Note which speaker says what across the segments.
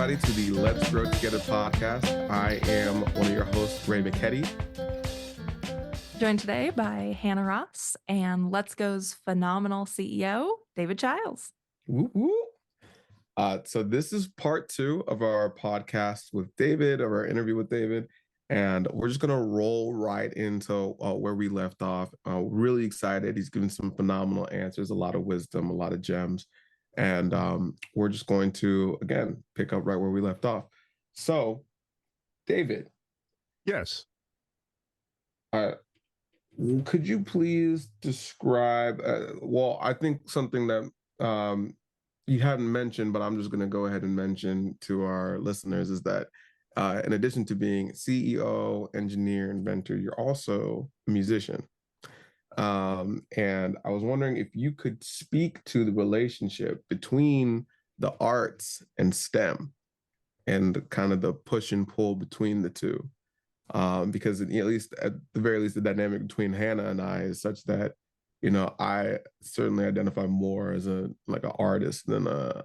Speaker 1: everybody, to the Let's Grow Together podcast. I am one of your hosts, Ray McKetty.
Speaker 2: Joined today by Hannah Ross and Let's Go's phenomenal CEO, David Chiles.
Speaker 1: Woo woo. So this is part 2 of our podcast with David, of our interview with David. And we're just going to roll right into where we left off. Really excited. He's given some phenomenal answers, a lot of wisdom, a lot of gems. And we're just going to, again, pick up right where we left off. So, David.
Speaker 3: Yes.
Speaker 1: Could you please describe, I think something that you hadn't mentioned, but I'm just going to go ahead and mention to our listeners is that in addition to being CEO, engineer, inventor, you're also a musician. And I was wondering if you could speak to the relationship between the arts and STEM and kind of the push and pull between the two. Because at the very least, the dynamic between Hannah and I is such that, I certainly identify more as an artist than a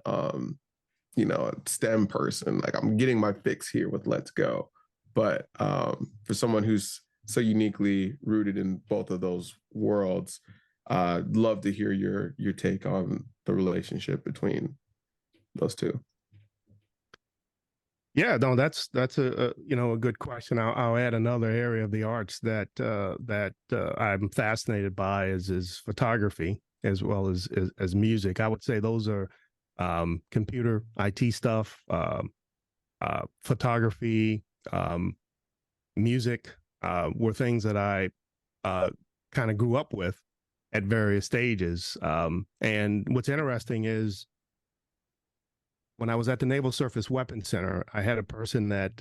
Speaker 1: STEM person. Like, I'm getting my fix here with Let's Go. But for someone who's so uniquely rooted in both of those worlds, I'd love to hear your take on the relationship between those two.
Speaker 3: Yeah, no, that's a good question. I'll add another area of the arts that I'm fascinated by is photography as well as music. I would say those are computer IT stuff, photography, music were things that I kind of grew up with at various stages. And what's interesting is, when I was at the Naval Surface Weapons Center, I had a person that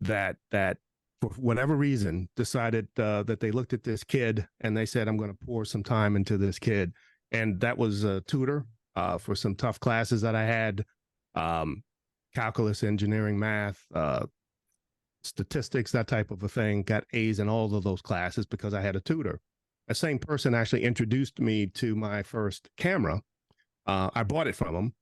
Speaker 3: for whatever reason decided that they looked at this kid and they said, "I'm going to pour some time into this kid." And that was a tutor for some tough classes that I had, calculus, engineering, math, statistics, that type of a thing. Got A's in all of those classes because I had a tutor. The same person actually introduced me to my first camera. I bought it from him.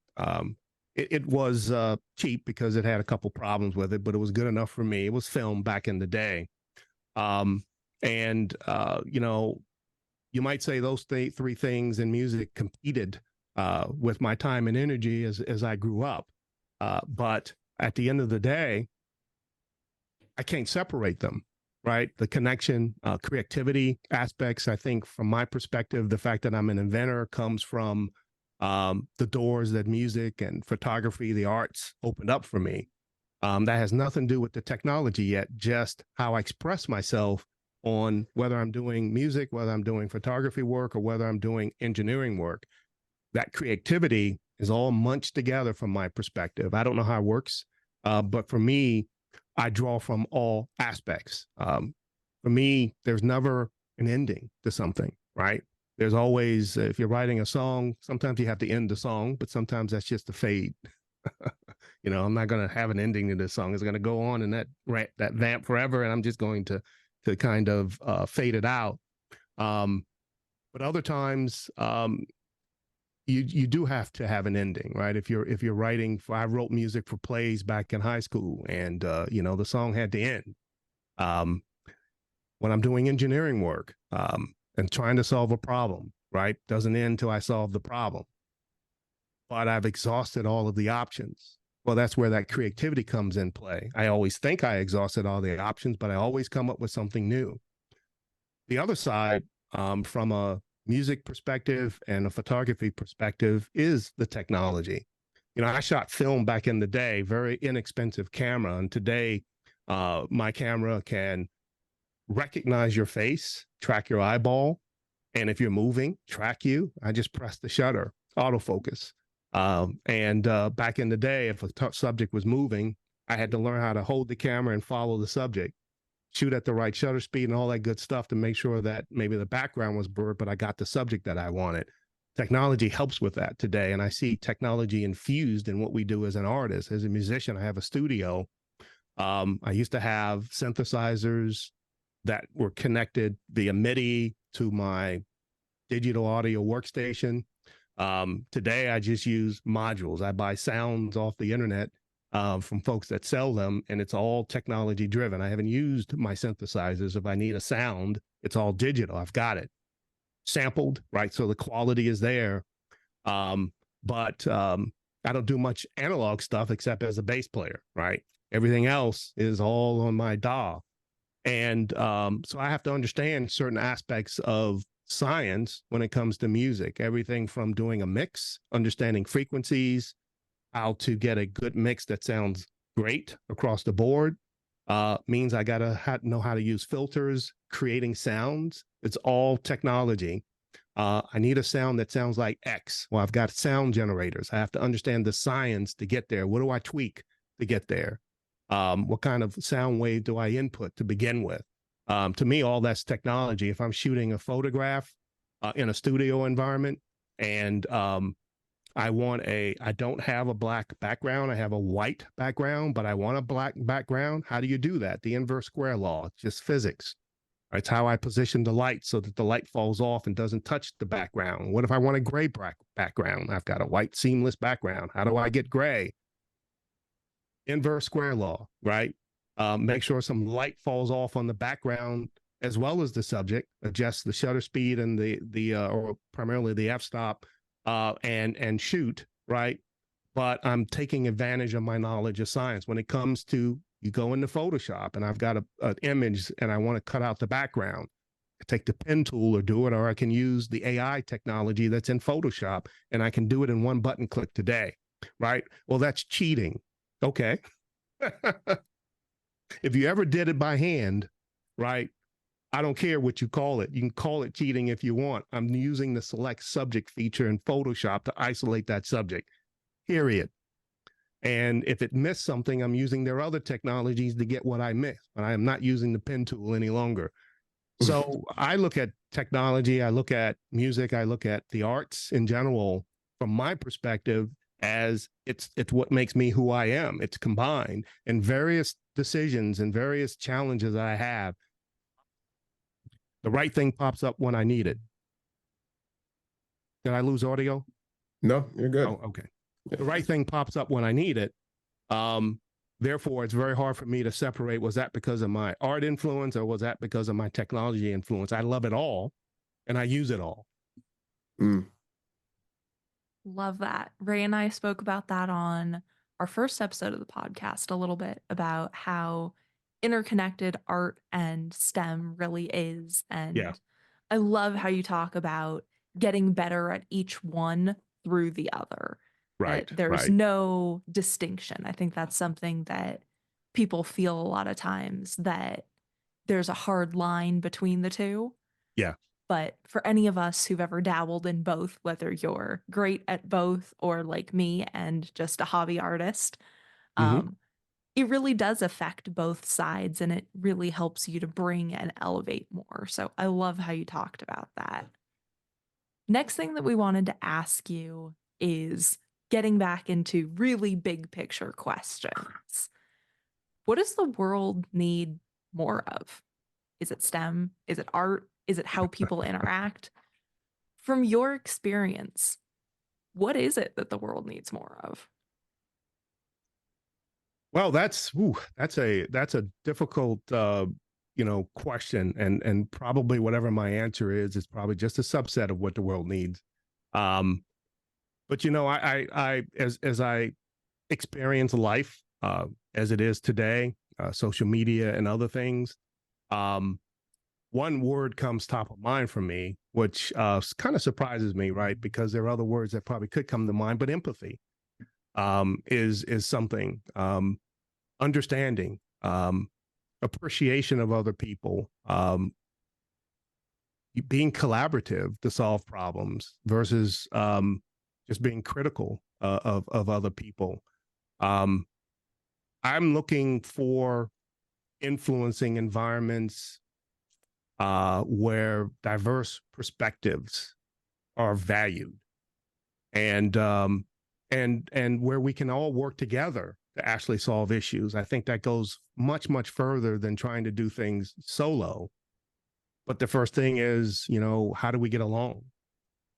Speaker 3: It was cheap because it had a couple problems with it, but it was good enough for me. It was film back in the day. You might say those three things in music competed with my time and energy as I grew up. But at the end of the day, I can't separate them, right? The connection, creativity aspects, I think from my perspective, the fact that I'm an inventor comes from the doors that music and photography, the arts opened up for me. That has nothing to do with the technology yet, just how I express myself on whether I'm doing music, whether I'm doing photography work, or whether I'm doing engineering work. That creativity is all munched together from my perspective. I don't know how it works, but for me, I draw from all aspects. For me, there's never an ending to something, right? There's always, if you're writing a song, sometimes you have to end the song, but sometimes that's just a fade. I'm not going to have an ending to this song. It's going to go on in that vamp forever, and I'm just going to kind of fade it out. But other times, you do have to have an ending, right? If you're writing, I wrote music for plays back in high school, and the song had to end. When I'm doing engineering work, and trying to solve a problem, right? Doesn't end till I solve the problem. But I've exhausted all of the options. Well, that's where that creativity comes in play. I always think I exhausted all the options, but I always come up with something new. The other side, from a music perspective and a photography perspective, is the technology. I shot film back in the day, very inexpensive camera. And today, my camera can recognize your face, track your eyeball, and if you're moving, track you. I just press the shutter, autofocus. Back in the day, if a subject was moving, I had to learn how to hold the camera and follow the subject, shoot at the right shutter speed and all that good stuff to make sure that maybe the background was blurred, but I got the subject that I wanted. Technology helps with that today, and I see technology infused in what we do as an artist. As a musician, I have a studio. I used to have synthesizers that were connected via MIDI to my digital audio workstation. Today, I just use modules. I buy sounds off the internet from folks that sell them, and it's all technology driven. I haven't used my synthesizers. If I need a sound, it's all digital. I've got it sampled, right? So the quality is there. But I don't do much analog stuff except as a bass player, right? Everything else is all on my DAW. And so I have to understand certain aspects of science when it comes to music, everything from doing a mix, understanding frequencies, how to get a good mix that sounds great across the board. Means I got to know how to use filters, creating sounds. It's all technology. I need a sound that sounds like X. Well, I've got sound generators. I have to understand the science to get there. What do I tweak to get there? What kind of sound wave do I input to begin with? To me, all that's technology. If I'm shooting a photograph in a studio environment and I don't have a black background, I have a white background, but I want a black background. How do you do that? The inverse square law, it's just physics. It's how I position the light so that the light falls off and doesn't touch the background. What if I want a gray background? I've got a white seamless background. How do I get gray? Inverse square law, right? Make sure some light falls off on the background as well as the subject. Adjust the shutter speed and or primarily the f-stop, and shoot, right? But I'm taking advantage of my knowledge of science when it comes to, you go into Photoshop and I've got an image and I want to cut out the background. I take the pen tool or I can use the AI technology that's in Photoshop and I can do it in one button click today, right? Well, that's cheating. Okay. If you ever did it by hand, right? I don't care what you call it. You can call it cheating if you want. I'm using the select subject feature in Photoshop to isolate that subject, period. And if it missed something, I'm using their other technologies to get what I missed, but I am not using the pen tool any longer. So I look at technology, I look at music, I look at the arts in general from my perspective as it's what makes me who I am. It's combined, and various decisions and various challenges I have. The right thing pops up when I need it. Did I lose audio?
Speaker 1: No, you're good.
Speaker 3: Oh, okay. The right thing pops up when I need it. Therefore, it's very hard for me to separate, was that because of my art influence or was that because of my technology influence? I love it all and I use it all.
Speaker 2: Love that. Ray and I spoke about that on our first episode of the podcast a little bit, about how interconnected art and STEM really is. And
Speaker 3: Yeah.
Speaker 2: I love how you talk about getting better at each one through the other.
Speaker 3: Right.
Speaker 2: That there's
Speaker 3: right.
Speaker 2: no distinction. I think that's something that people feel a lot of times, that there's a hard line between the two.
Speaker 3: Yeah.
Speaker 2: But for any of us who've ever dabbled in both, whether you're great at both or like me and just a hobby artist, it really does affect both sides and it really helps you to bring and elevate more. So I love how you talked about that. Next thing that we wanted to ask you is getting back into really big picture questions. What does the world need more of? Is it STEM? Is it art? Is it how people interact? From your experience, what is it that the world needs more of?
Speaker 3: Well, that's a difficult question, and probably whatever my answer is probably just a subset of what the world needs. But I as I experience life as it is today, social media and other things, one word comes top of mind for me, which kind of surprises me, right? Because there are other words that probably could come to mind, but empathy is something. Understanding, appreciation of other people, being collaborative to solve problems versus just being critical of other people. I'm looking for influencing environments where diverse perspectives are valued, and where we can all work together to actually solve issues. I think that goes much, much further than trying to do things solo. But the first thing is, how do we get along?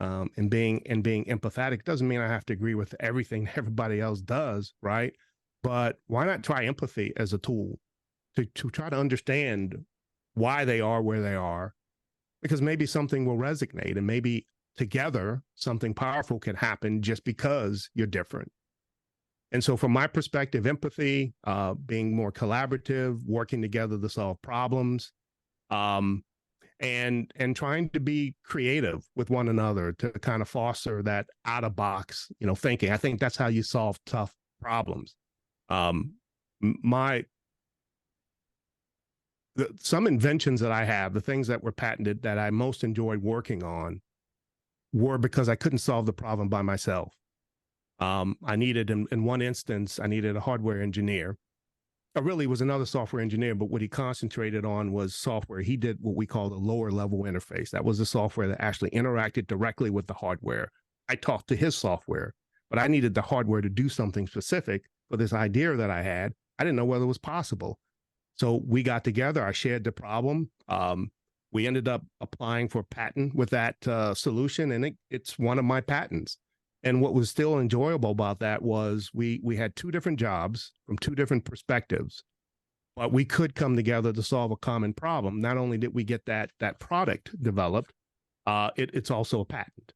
Speaker 3: And being empathetic doesn't mean I have to agree with everything everybody else does, right? but why not try empathy as a tool to try to understand why they are where they are? Because maybe something will resonate, and maybe together something powerful can happen just because you're different. And so from my perspective, empathy, being more collaborative, working together to solve problems, um, and trying to be creative with one another to kind of foster that out of box, thinking. I think that's how you solve tough problems. Um, my some inventions that I have, the things that were patented that I most enjoyed working on, were because I couldn't solve the problem by myself. I needed, in one instance, I needed a hardware engineer. I really was another software engineer, but what he concentrated on was software. He did what we call the lower level interface. That was the software that actually interacted directly with the hardware. I talked to his software, but I needed the hardware to do something specific for this idea that I had. I didn't know whether it was possible. So we got together. I shared the problem. We ended up applying for a patent with that solution, and it's one of my patents. And what was still enjoyable about that was we had two different jobs from two different perspectives, but we could come together to solve a common problem. Not only did we get that product developed, it's also a patent.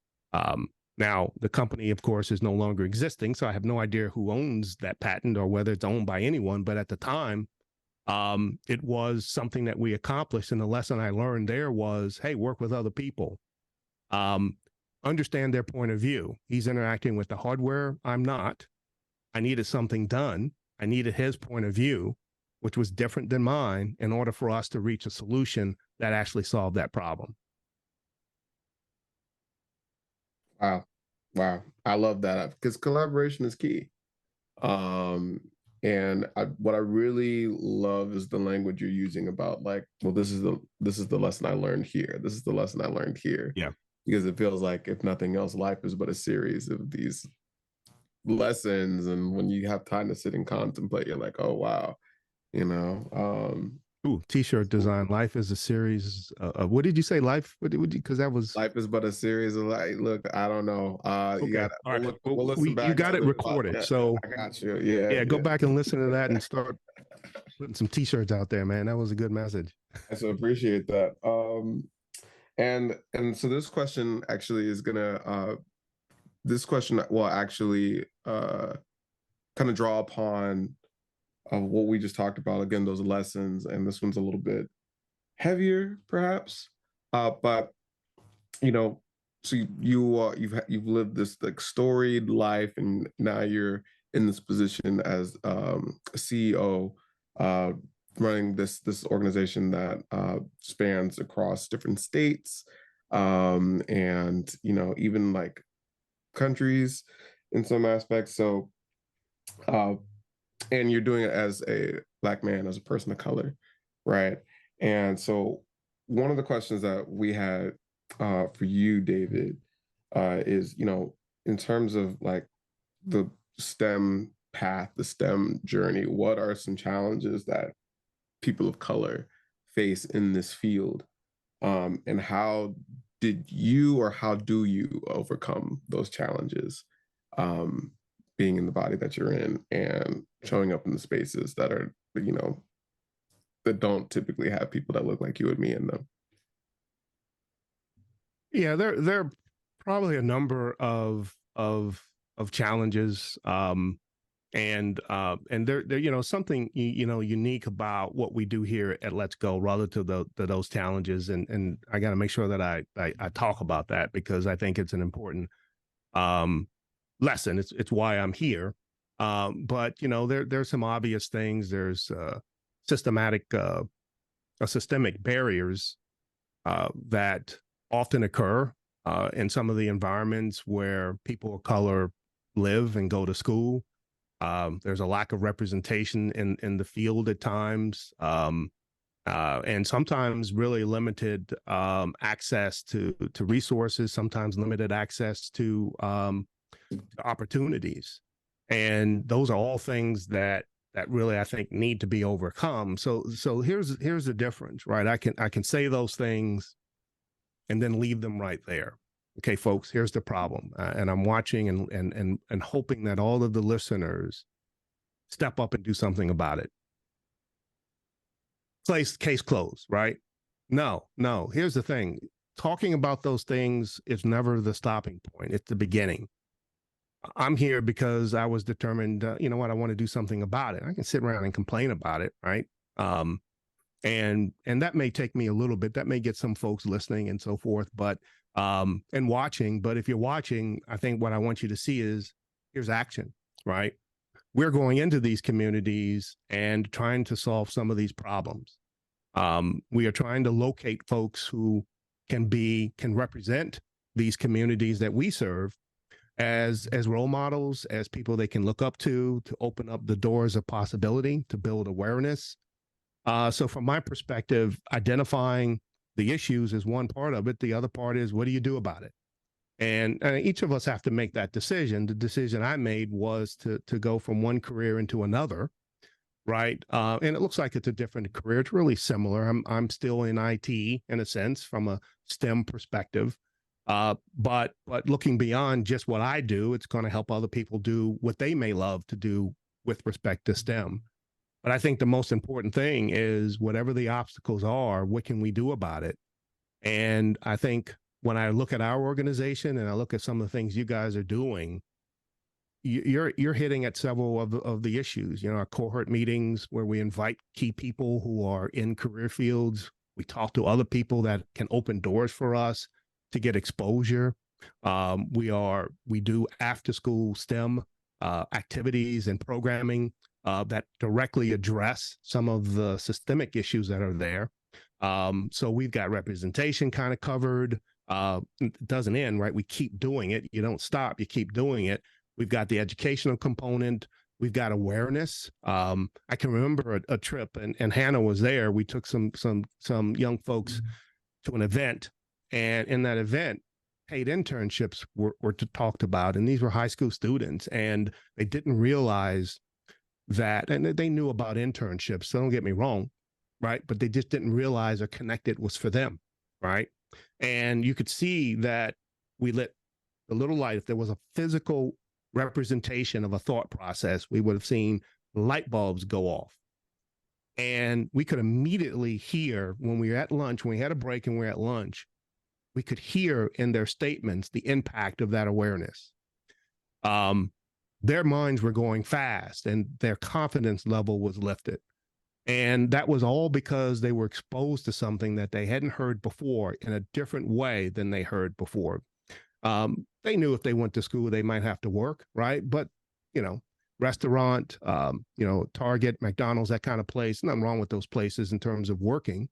Speaker 3: Now, the company, of course, is no longer existing, so I have no idea who owns that patent or whether it's owned by anyone. But at the time, it was something that we accomplished. And the lesson I learned there was, hey, work with other people. Understand their point of view. He's interacting with the hardware. I'm not. I needed something done. I needed his point of view, which was different than mine, in order for us to reach a solution that actually solved that problem.
Speaker 1: Wow. Wow. I love that because collaboration is key. And what I really love is the language you're using about like, well, this is the lesson I learned here. This is the lesson I learned here.
Speaker 3: Yeah.
Speaker 1: Because it feels like, if nothing else, life is but a series of these lessons. And when you have time to sit and contemplate, you're like, oh, wow, you know.
Speaker 3: Ooh, t-shirt design. Life is a series of, what did you say? Life? Because that was.
Speaker 1: Life is but a series of, like, look, I don't know.
Speaker 3: Okay.
Speaker 1: You got
Speaker 3: All right.
Speaker 1: we'll listen back.
Speaker 3: You got it recorded. So
Speaker 1: I got you. Yeah.
Speaker 3: yeah, go back and listen to that and start putting some t-shirts out there, man. That was a good message.
Speaker 1: I so appreciate that. And so this question actually is gonna this question will actually kind of draw upon what we just talked about, again, those lessons. And this one's a little bit heavier, perhaps, but so you've lived this like storied life, and now you're in this position as a CEO, running this organization that spans across different states, and even like countries in some aspects. So and you're doing it as a Black man, as a person of color, right? And so one of the questions that we had for you, David, is, in terms of like the STEM path, the STEM journey, what are some challenges that people of color face in this field? And how how do you overcome those challenges, being in the body that you're in and showing up in the spaces that are, that don't typically have people that look like you and me in them?
Speaker 3: Yeah, there are probably a number of challenges, and there something unique about what we do here at Let's Go relative to those challenges, and I got to make sure that I talk about that, because I think it's an important lesson. It's why I'm here. But there's some obvious things. There's systemic barriers that often occur in some of the environments where people of color live and go to school. There's a lack of representation in the field at times, and sometimes really limited access to resources, sometimes limited access to opportunities. And those are all things that really, I think, need to be overcome. So here's the difference, right? I can say those things and then leave them right there. Okay, folks, here's the problem. And I'm watching and hoping that all of the listeners step up and do something about it. Case closed, right? No. Here's the thing. Talking about those things is never the stopping point. It's the beginning. I'm here because I was determined, you know what, I want to do something about it. I can sit around and complain about it, right? And that may take me a little bit. That may get some folks listening and so forth, but and watching. But if you're watching, I think what I want you to see is here's action, right? We're going into these communities and trying to solve some of these problems. We are trying to locate folks who can represent these communities that we serve as role models, as people they can look up to open up the doors of possibility, to build awareness. So from my perspective, identifying the issues is one part of it. The other part is, what do you do about it? And each of us have to make that decision. The decision I made was to go from one career into another, right? And it looks like it's a different career. It's really similar. I'm still in IT in a sense from a STEM perspective. But looking beyond just what I do, it's going to help other people do what they may love to do with respect to STEM. But I think the most important thing is whatever the obstacles are, what can we do about it? And I think when I look at our organization and I look at some of the things you guys are doing, you're hitting at several of the issues. You know, our cohort meetings where we invite key people who are in career fields. We talk to other people that can open doors for us to get exposure. We do after school STEM activities and programming that directly address some of the systemic issues that are there. So we've got representation kind of covered. It doesn't end, right? We keep doing it. You don't stop, you keep doing it. We've got the educational component. We've got awareness. I can remember a trip, and Hannah was there. We took some young folks to an event, and in that event, paid internships were talked about, and these were high school students, and they didn't realize that, and they knew about internships. So don't get me wrong, right? But they just didn't realize or connect it was for them, right? And you could see that we lit a little light. If there was a physical representation of a thought process, we would have seen light bulbs go off. And we could immediately hear when we were at lunch, when we had a break and we were at lunch, we could hear in their statements the impact of that awareness. Their minds were going fast and their confidence level was lifted. And that was all because they were exposed to something that they hadn't heard before in a different way than they heard before. They knew if they went to school, they might have to work, right? But, you know, restaurant, Target, McDonald's, that kind of place, nothing wrong with those places in terms of working.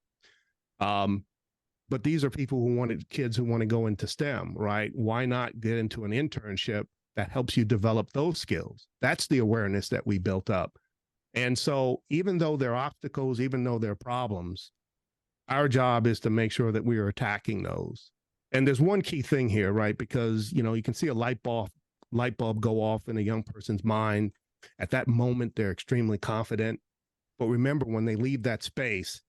Speaker 3: But these are people who wanted kids who want to go into STEM, right? Why not get into an internship that helps you develop those skills? That's the awareness that we built up. And so even though there are obstacles, even though there are problems, our job is to make sure that we are attacking those. And there's one key thing here, right? Because, you know, you can see a light bulb go off in a young person's mind. At that moment, they're extremely confident. But remember, when they leave that space,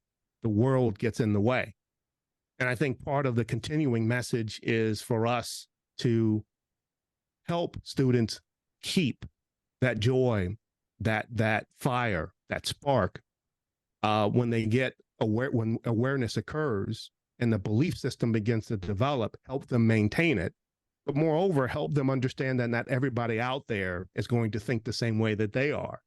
Speaker 3: the world gets in the way. And I think part of the continuing message is for us to help students keep that joy, that fire, that spark, when they get when awareness occurs and the belief system begins to develop, help them maintain it. But moreover, help them understand that not everybody out there is going to think the same way that they are.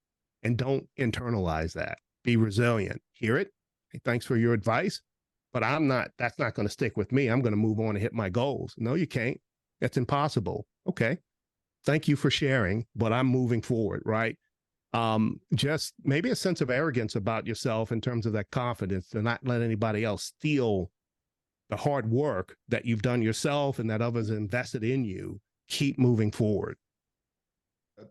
Speaker 3: And don't internalize that. Be resilient. Hear it. Hey, thanks for your advice. But that's not going to stick with me. I'm going to move on and hit my goals. No, you can't. That's impossible. Okay. Thank you for sharing, but I'm moving forward, right? Just maybe a sense of arrogance about yourself in terms of that confidence, to not let anybody else steal the hard work that you've done yourself and that others invested in you. Keep moving forward.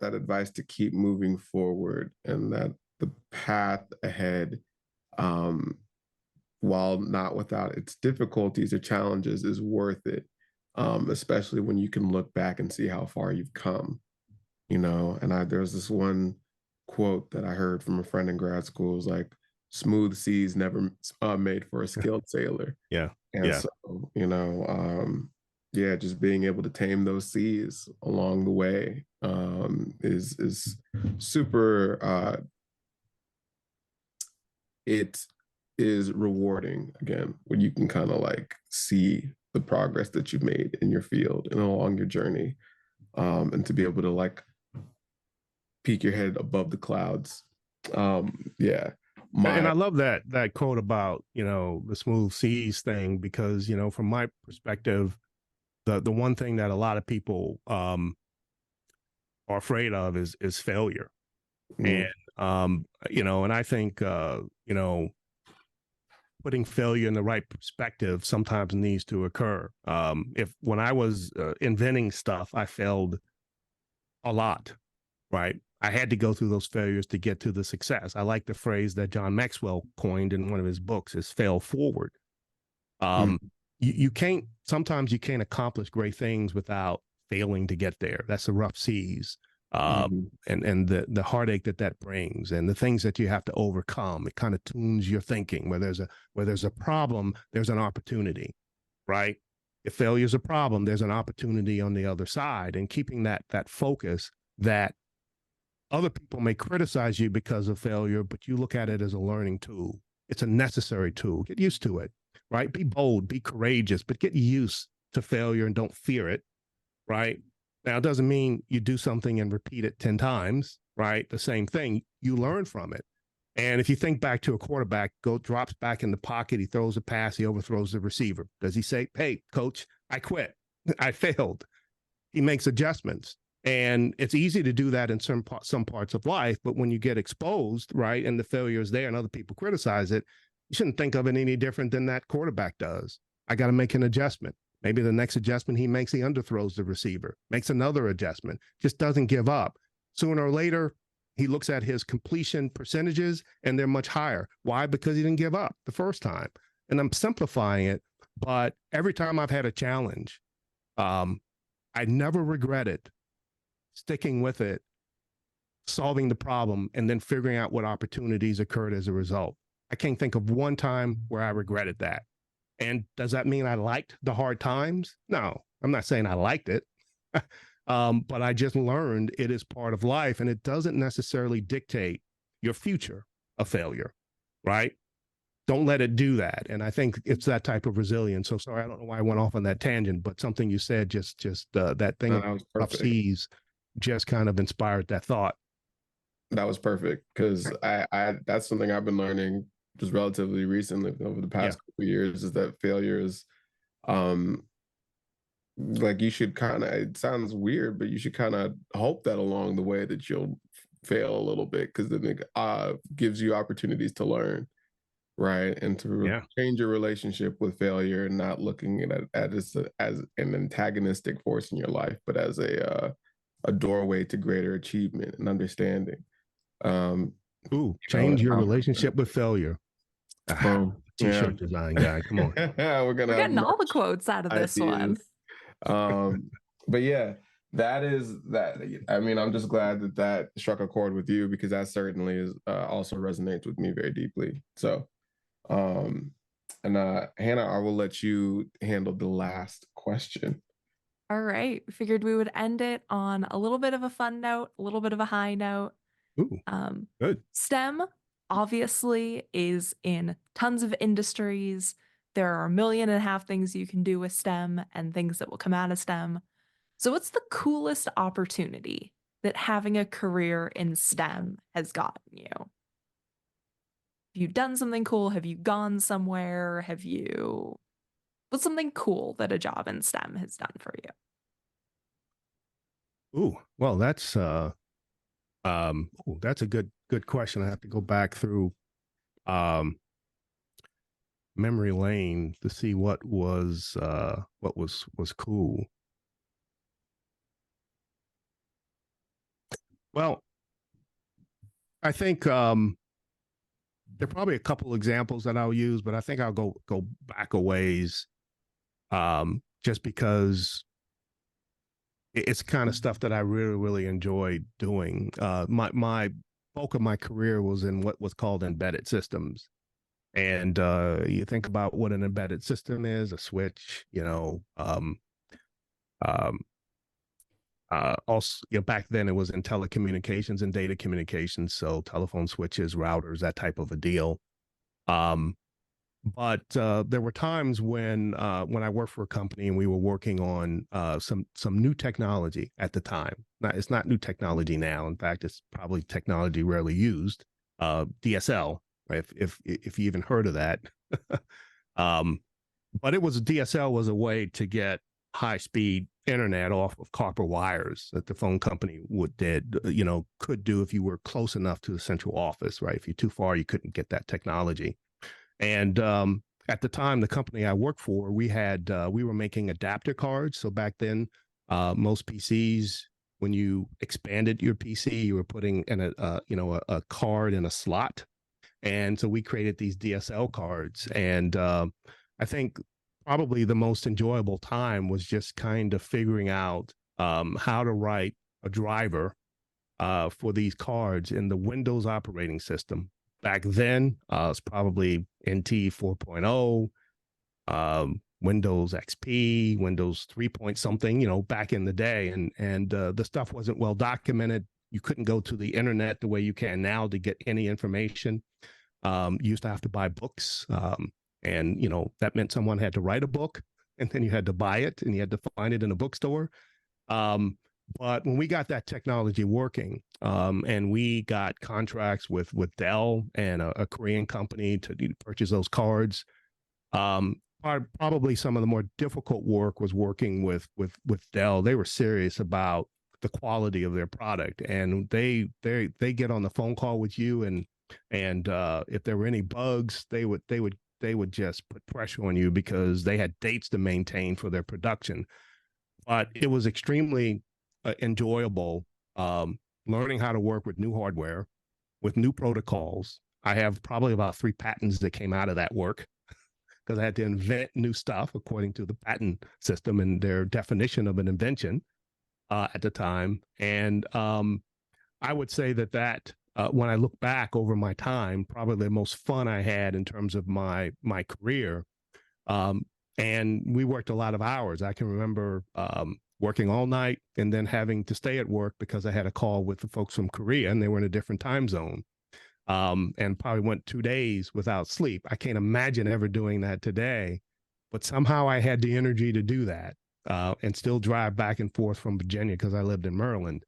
Speaker 1: That advice to keep moving forward, and that the path ahead, while not without its difficulties or challenges, is worth it, especially when you can look back and see how far you've come. You know, and there's this one quote that I heard from a friend in grad school. It was like, smooth seas never made for a skilled sailor.
Speaker 3: Yeah.
Speaker 1: And
Speaker 3: yeah.
Speaker 1: so, Yeah, just being able to tame those seas along the way is super. It is rewarding again when you can kind of like see the progress that you've made in your field and along your journey, and to be able to like peek your head above the clouds. Yeah,
Speaker 3: And
Speaker 1: my
Speaker 3: I love that quote about, the smooth seas thing, because, from my perspective, the one thing that a lot of people are afraid of is failure. And
Speaker 1: mm,
Speaker 3: and I think putting failure in the right perspective sometimes needs to occur. If when I was inventing stuff, I failed a lot, right? I had to go through those failures to get to the success. I like the phrase that John Maxwell coined in one of his books is fail forward.
Speaker 1: mm,
Speaker 3: Um, you can't, sometimes you can't accomplish great things without failing to get there. That's the rough seas.
Speaker 1: mm,
Speaker 3: And the heartache that brings, and the things that you have to overcome. It kind of tunes your thinking. Where there's a problem, there's an opportunity, right? If failure is a problem, there's an opportunity on the other side. And keeping that focus, that other people may criticize you because of failure, but you look at it as a learning tool. It's a necessary tool. Get used to it, right? Be bold, be courageous, but get used to failure and don't fear it, right? Now, it doesn't mean you do something and repeat it 10 times, right? The same thing. You learn from it. And if you think back to a quarterback, drops back in the pocket, he throws a pass, he overthrows the receiver. Does he say, "Hey, coach, I quit. I failed"? He makes adjustments. And it's easy to do that in some parts of life, but when you get exposed, right, and the failure is there and other people criticize it, you shouldn't think of it any different than that quarterback does. I got to make an adjustment. Maybe the next adjustment he makes, he underthrows the receiver, makes another adjustment, just doesn't give up. Sooner or later, he looks at his completion percentages and they're much higher. Why? Because he didn't give up the first time. And I'm simplifying it, but every time I've had a challenge, I never regretted sticking with it, solving the problem, and then figuring out what opportunities occurred as a result. I can't think of one time where I regretted that. And does that mean I liked the hard times? No, I'm not saying I liked it. But I just learned it is part of life, and it doesn't necessarily dictate your future of failure, right? Don't let it do that. And I think it's that type of resilience. So sorry, I don't know why I went off on that tangent, but something you said, just that thing
Speaker 1: no,
Speaker 3: of
Speaker 1: that was
Speaker 3: rough
Speaker 1: perfect.
Speaker 3: seas, just kind of inspired that thought.
Speaker 1: That was perfect because I that's something I've been learning just relatively recently over the
Speaker 3: Yeah.
Speaker 1: past couple of years is that failure is um like you should kind of, it sounds weird, but you should kind of hope that along the way that you'll fail a little bit because then it gives you opportunities to learn, right? And to
Speaker 3: Yeah.
Speaker 1: change your relationship with failure and not looking at it as an antagonistic force in your life, but as a doorway to greater achievement and understanding. Um,
Speaker 3: Ooh,
Speaker 1: you know,
Speaker 3: change your relationship with failure. Ah,
Speaker 1: boom. Yeah.
Speaker 3: t-shirt design guy. Come on.
Speaker 1: We're gonna
Speaker 2: We're
Speaker 1: have
Speaker 2: getting all the
Speaker 1: merch
Speaker 2: quotes out of this one.
Speaker 1: ideas. Um, but yeah, that is that. I mean, I'm just glad that that struck a chord with you because that certainly is also resonates with me very deeply. So, um, and Hannah, I will let you handle the last question.
Speaker 2: All right. Figured we would end it on a little bit of a fun note, a little bit of a high note.
Speaker 3: Ooh,
Speaker 2: Um,
Speaker 3: good.
Speaker 2: STEM obviously is in tons of industries. There are 1.5 million things you can do with STEM and things that will come out of STEM. So, what's the coolest opportunity that having a career in STEM has gotten you? Have you done something cool? Have you gone somewhere? What's something cool that a job in STEM has done for you?
Speaker 3: Ooh, well, that's a good question. I have to go back through um memory lane to see what was cool. Well, I think there are probably a couple examples that I'll use, but I think I'll go back a ways, just because it's kind of stuff that I really enjoyed doing. My bulk of my career was in what was called embedded systems, and you think about what an embedded system is: a switch, Um, also, back then it was in telecommunications and data communications, so telephone switches, routers, that type of a deal. Um, but there were times when I worked for a company and we were working on some new technology at the time. It's not new technology now. In fact, it's probably technology rarely used. DSL, right? If you even heard of that. um, but DSL was a way to get high speed internet off of copper wires that the phone company could do if you were close enough to the central office, right? If you're too far, you couldn't get that technology. And at the time, the company I worked for, we were making adapter cards. So back then, most PCs, when you expanded your PC, you were putting in a card in a slot. And so we created these DSL cards. And I think probably the most enjoyable time was just kind of figuring out how to write a driver for these cards in the Windows operating system. Back then, it's probably NT 4.0, Windows XP, Windows 3 point something, back in the day. And the stuff wasn't well documented. You couldn't go to the internet the way you can now to get any information. You used to have to buy books. And, that meant someone had to write a book and then you had to buy it and you had to find it in a bookstore. But when we got that technology working, and we got contracts with Dell and a Korean company to purchase those cards, probably some of the more difficult work was working with Dell. They were serious about the quality of their product, and they get on the phone call with you, and if there were any bugs, they would just put pressure on you because they had dates to maintain for their production. But it was extremely enjoyable, learning how to work with new hardware, with new protocols. I have probably about 3 patents that came out of that work because I had to invent new stuff according to the patent system and their definition of an invention at the time. And I would say that when I look back over my time, probably the most fun I had in terms of my career. And we worked a lot of hours. I can remember working all night and then having to stay at work because I had a call with the folks from Korea and they were in a different time zone. And probably went 2 days without sleep. I can't imagine ever doing that today, but somehow I had the energy to do that and still drive back and forth from Virginia because I lived in Maryland.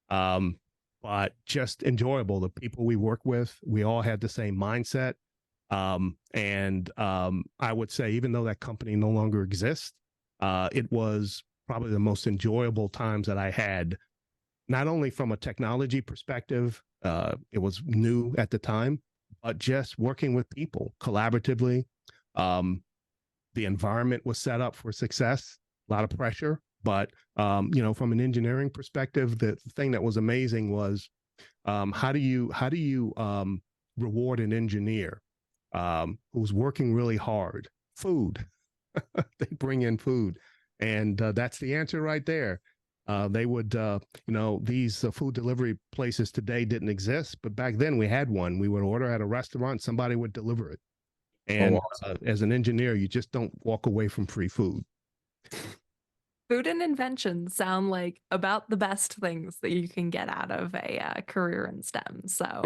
Speaker 3: But just enjoyable. The people we work with, we all had the same mindset. And I would say, even though that company no longer exists, it was probably the most enjoyable times that I had, not only from a technology perspective, it was new at the time, but just working with people collaboratively. The environment was set up for success, a lot of pressure, but from an engineering perspective, the thing that was amazing was how do you reward an engineer who's working really hard? Food. They bring in food, and that's the answer right there. They would, these food delivery places today didn't exist, but back then we had one. We would order at a restaurant, somebody would deliver it. And as an engineer, you just don't walk away from free food.
Speaker 2: Food and invention sound like about the best things that you can get out of a career in STEM. So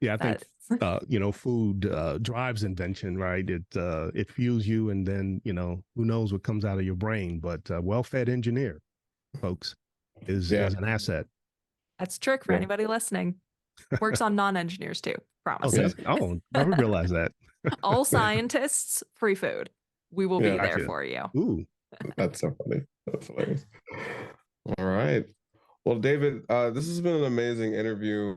Speaker 3: yeah, I think food drives invention, right? It fuels you, and then who knows what comes out of your brain. But well-fed engineer, folks, is an asset.
Speaker 2: That's a trick for anybody listening. Works on non-engineers too. Promise.
Speaker 3: Never realized that.
Speaker 2: All scientists, free food. We will be there for you.
Speaker 3: Ooh,
Speaker 1: that's so funny. That's hilarious. All right. Well, David, this has been an amazing interview.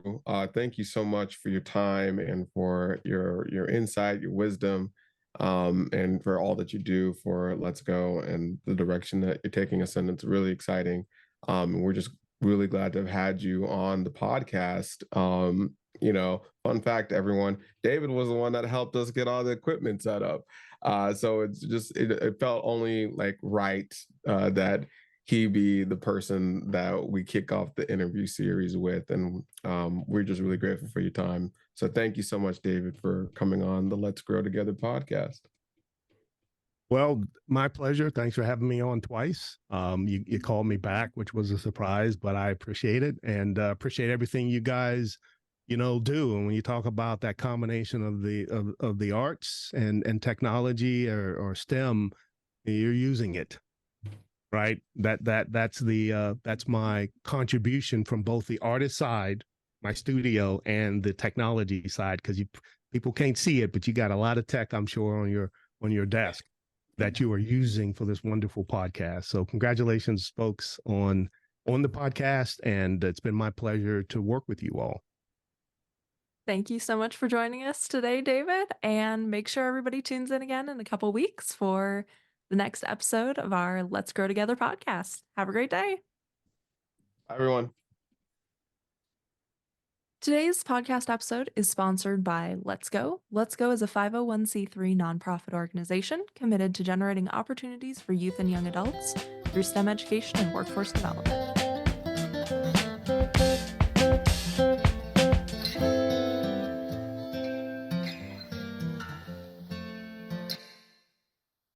Speaker 1: Thank you so much for your time and for your insight, your wisdom, and for all that you do for Let's Go and the direction that you're taking us in. It's really exciting. We're just really glad to have had you on the podcast. Fun fact, everyone, David was the one that helped us get all the equipment set up. So it's just, it felt only like right that he be the person that we kick off the interview series with. And we're just really grateful for your time. So thank you so much, David, for coming on the Let's Grow Together podcast.
Speaker 3: Well, my pleasure. Thanks for having me on twice. You called me back, which was a surprise, but I appreciate it, and appreciate everything you guys, do. And when you talk about that combination of the arts and technology or STEM, you're using it, right? That's my contribution from both the artist side, my studio, and the technology side, because people can't see it, but you got a lot of tech, I'm sure, on your desk that you are using for this wonderful podcast. So congratulations, folks, on the podcast, and it's been my pleasure to work with you all.
Speaker 2: Thank you so much for joining us today, David, and make sure everybody tunes in again in a couple weeks for the next episode of our Let's Grow Together podcast. Have a great day.
Speaker 1: Bye, everyone.
Speaker 2: Today's podcast episode is sponsored by Let's Go. Let's Go is a 501c3 nonprofit organization committed to generating opportunities for youth and young adults through STEM education and workforce development.